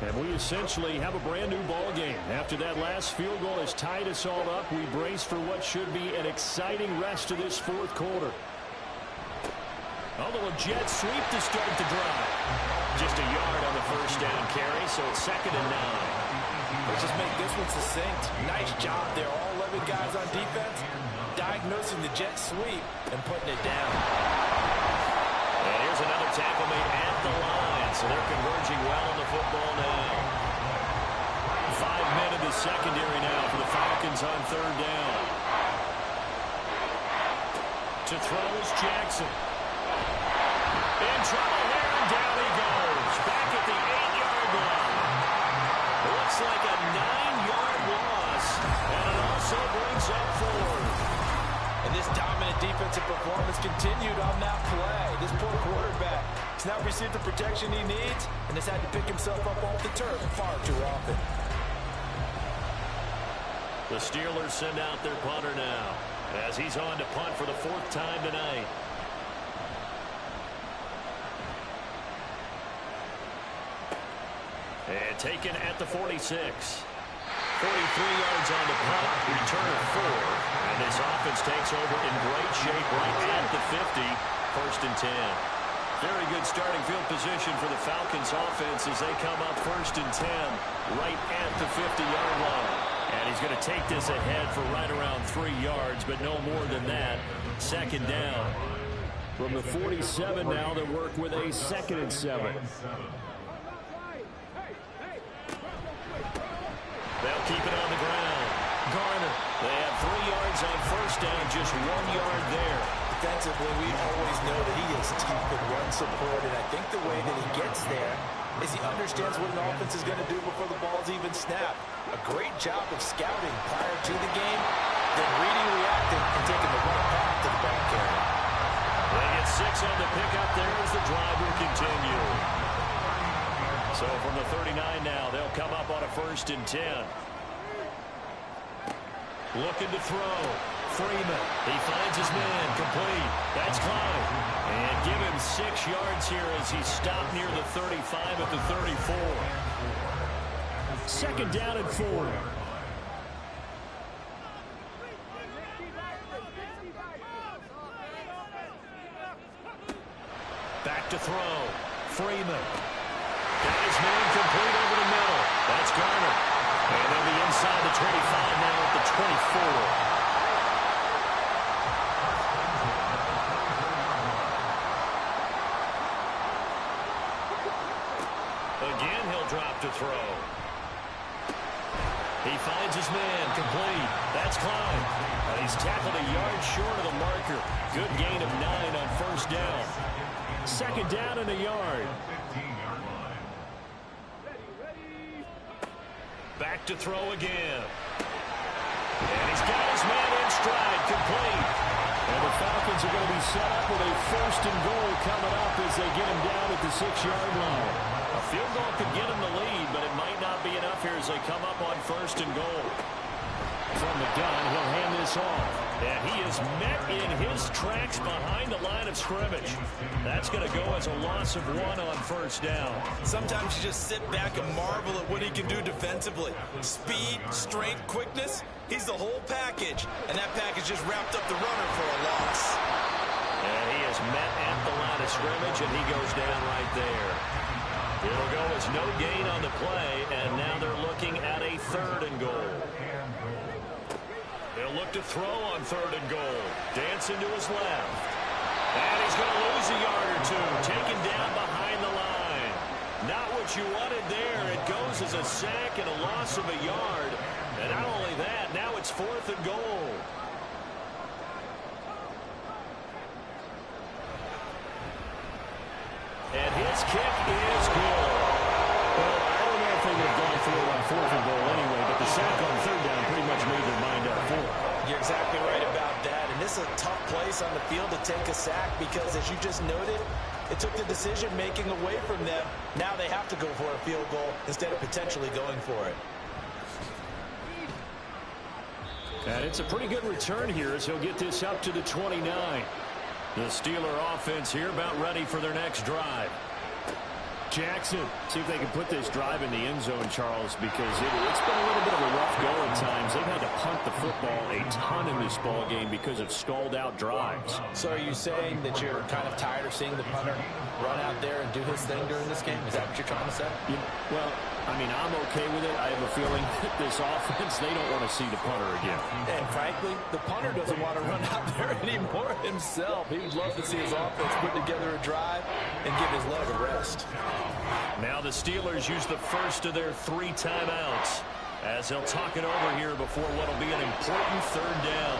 And we essentially have a brand-new ball game. After that last field goal has tied us all up, we brace for what should be an exciting rest of this 4th quarter. A little jet sweep to start the drive. Just a yard on the 1st down carry, so it's 2nd and 9. Let's just make this one succinct. Nice job there. All 11 guys on defense diagnosing the jet sweep and putting it down. And here's another tackle made at the line, so they're converging well on the football now. 5 men in the secondary now for the Falcons on 3rd down. To throw is Jackson. In trouble here, and down he goes. Back at the 8-yard line. Looks like a 9-yard loss, and it also brings up 4. And this dominant defensive performance continued on that play. This poor quarterback has not received the protection he needs and has had to pick himself up off the turf far too often. The Steelers send out their punter now as he's on to punt for the 4th time tonight. And taken at the 46. 43 yards on the punt, return of 4, and this offense takes over in great shape right at the 50, 1st and 10. Very good starting field position for the Falcons offense as they come up 1st and 10 right at the 50-yard line. And he's going to take this ahead for right around 3 yards, but no more than that. 2nd down. From the 47 now, they work with a 2nd and 7. They'll keep it on the ground. Garner. They have 3 yards on 1st down, just 1 yard there. Defensively, we always know that he is tough and run support, and I think the way that he gets there is he understands what an offense is going to do before the ball's even snapped. A great job of scouting prior to the game, then reading, reacting, and taking the right path to the ball carrier. They get 6 on the pickup there as the drive will continue. So from the 39 now, they'll come up on a 1st and 10. Looking to throw. Freeman. He finds his man. Complete. That's Klein. And give him 6 yards here as he's stopped near the 35 at the 34. 2nd down and 4. Back to throw. Freeman. Got his man complete over the middle. That's Garner. And they'll be inside the 25 now at the 24. Again, he'll drop to throw. He finds his man complete. That's Klein. And he's tackled a yard short of the marker. Good gain of 9 on 1st down. 2nd down and a yard. Back to throw again. And he's got his man in stride, complete. And the Falcons are going to be set up with a 1st and goal coming up as they get him down at the 6-yard line. A field goal could get him the lead, but it might not be enough here as they come up on 1st and goal. From the gun, he'll hand this off. And he is met in his tracks behind the line of scrimmage. That's going to go as a loss of 1 on 1st down. Sometimes you just sit back and marvel at what he can do defensively. Speed, strength, quickness. He's the whole package. And that package just wrapped up the runner for a loss. And he is met at the line of scrimmage, and he goes down right there. It'll go as no gain on the play, and now they're looking at a 3rd and goal. They'll look to throw on 3rd and goal. Dancing to his left. And he's going to lose a yard or 2. Taken down behind the line. Not what you wanted there. It goes as a sack and a loss of a yard. And not only that, now it's 4th and goal. And his kick is good. Well, I don't know if they would have gone for it on 4th and goal anyway, but the sack on 3rd down pretty much made their mind up for it. You're exactly right about that. And this is a tough place on the field to take a sack because, as you just noted, it took the decision-making away from them. Now they have to go for a field goal instead of potentially going for it. And it's a pretty good return here as he'll get this up to the 29. The Steeler offense here about ready for their next drive. Jackson, see if they can put this drive in the end zone, Charles, because it's been a little bit of a rough go at times. They've had to punt the football a ton in this ball game because of stalled-out drives. So are you saying that you're kind of tired of seeing the punter run out there and do his thing during this game? Is that what you're trying to say? Yeah, well, I mean, I'm okay with it. I have a feeling that this offense, they don't want to see the punter again. And frankly, the punter doesn't want to run out there anymore himself. He would love to see his offense put together a drive and give his leg a rest. Now the Steelers use the first of their 3 timeouts as they'll talk it over here before what will be an important 3rd down.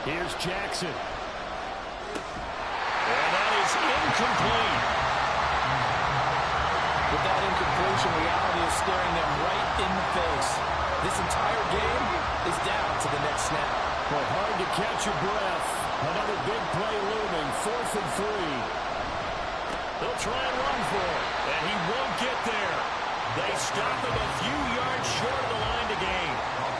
Here's Jackson. And that is incomplete. With that incompletion, reality is staring them right in the face. This entire game is down to the next snap. Well, hard to catch your breath. Another big play looming, 4th and 3. They'll try and run for it, and he won't get there. They stop him a few yards short of the line to gain.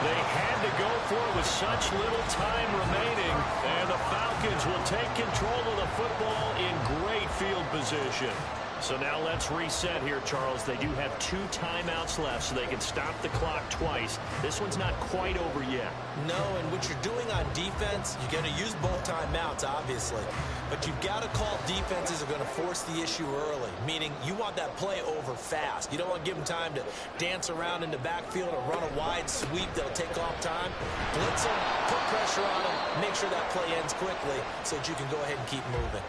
They had to go for it with such little time remaining, and the Falcons will take control of the football in great field position. So now let's reset here, Charles. They do have 2 timeouts left, so they can stop the clock twice. This one's not quite over yet. No, and what you're doing on defense, you're going to use both timeouts, obviously. But you've got to call defenses are going to force the issue early, meaning you want that play over fast. You don't want to give them time to dance around in the backfield or run a wide sweep that'll take off time. Blitz them, put pressure on them, make sure that play ends quickly so that you can go ahead and keep moving.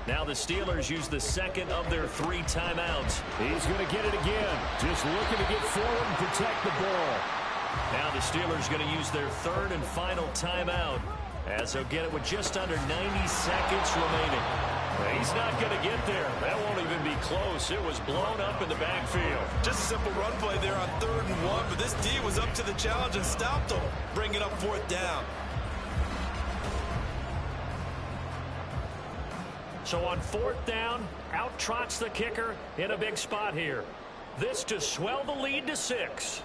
Now the Steelers use the second of their 3 timeouts. He's going to get it again. Just looking to get forward and protect the ball. Now the Steelers going to use their 3rd and final timeout as they'll get it with just under 90 seconds remaining. He's not going to get there. That won't even be close. It was blown up in the backfield. Just a simple run play there on 3rd and 1, but this D was up to the challenge and stopped him, bringing up 4th down. So on 4th down, out trots the kicker in a big spot here. This to swell the lead to 6.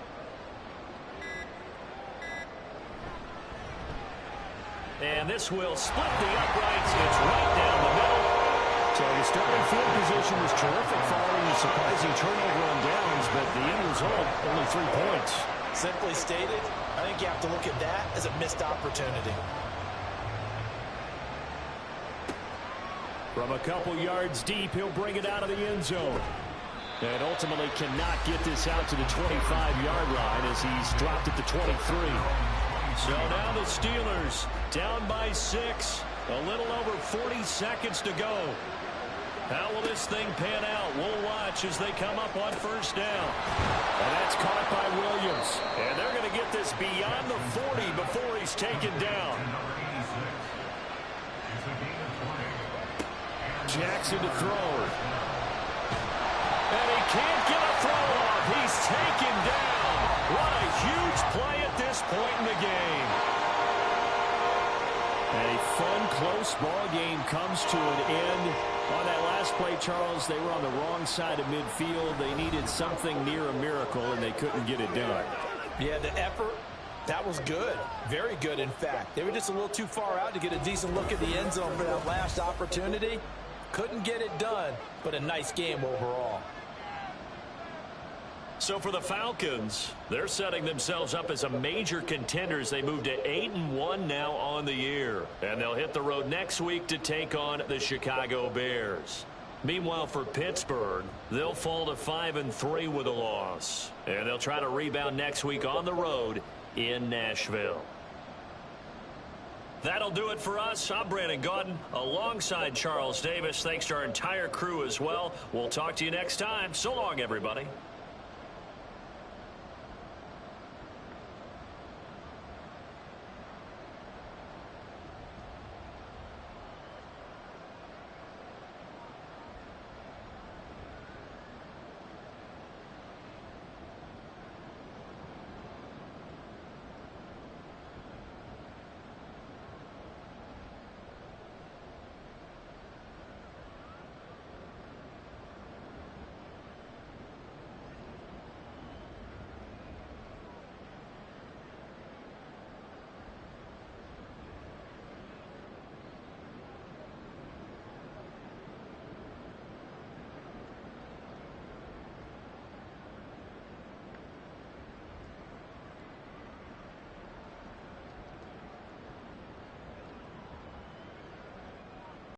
And this will split the uprights. It's right down the middle. So the starting field position was terrific following the surprising turnover on downs, but the end result, only 3 points. Simply stated, I think you have to look at that as a missed opportunity. From a couple yards deep, he'll bring it out of the end zone. And ultimately cannot get this out to the 25-yard line as he's dropped at the 23. So now the Steelers down by 6. A little over 40 seconds to go. How will this thing pan out? We'll watch as they come up on 1st down. And that's caught by Williams. And they're going to get this beyond the 40 before he's taken down. Jackson to throw. And he can't get a throw ball game comes to an end. On that last play, Charles, they were on the wrong side of midfield. They needed something near a miracle, and they couldn't get it done. Yeah, the effort, that was good. Very good, in fact. They were just a little too far out to get a decent look at the end zone for that last opportunity. Couldn't get it done, but a nice game overall. So for the Falcons, they're setting themselves up as a major contender as they move to 8-1 now on the year. And they'll hit the road next week to take on the Chicago Bears. Meanwhile, for Pittsburgh, they'll fall to 5-3 with a loss. And they'll try to rebound next week on the road in Nashville. That'll do it for us. I'm Brandon Gaudin alongside Charles Davis. Thanks to our entire crew as well. We'll talk to you next time. So long, everybody.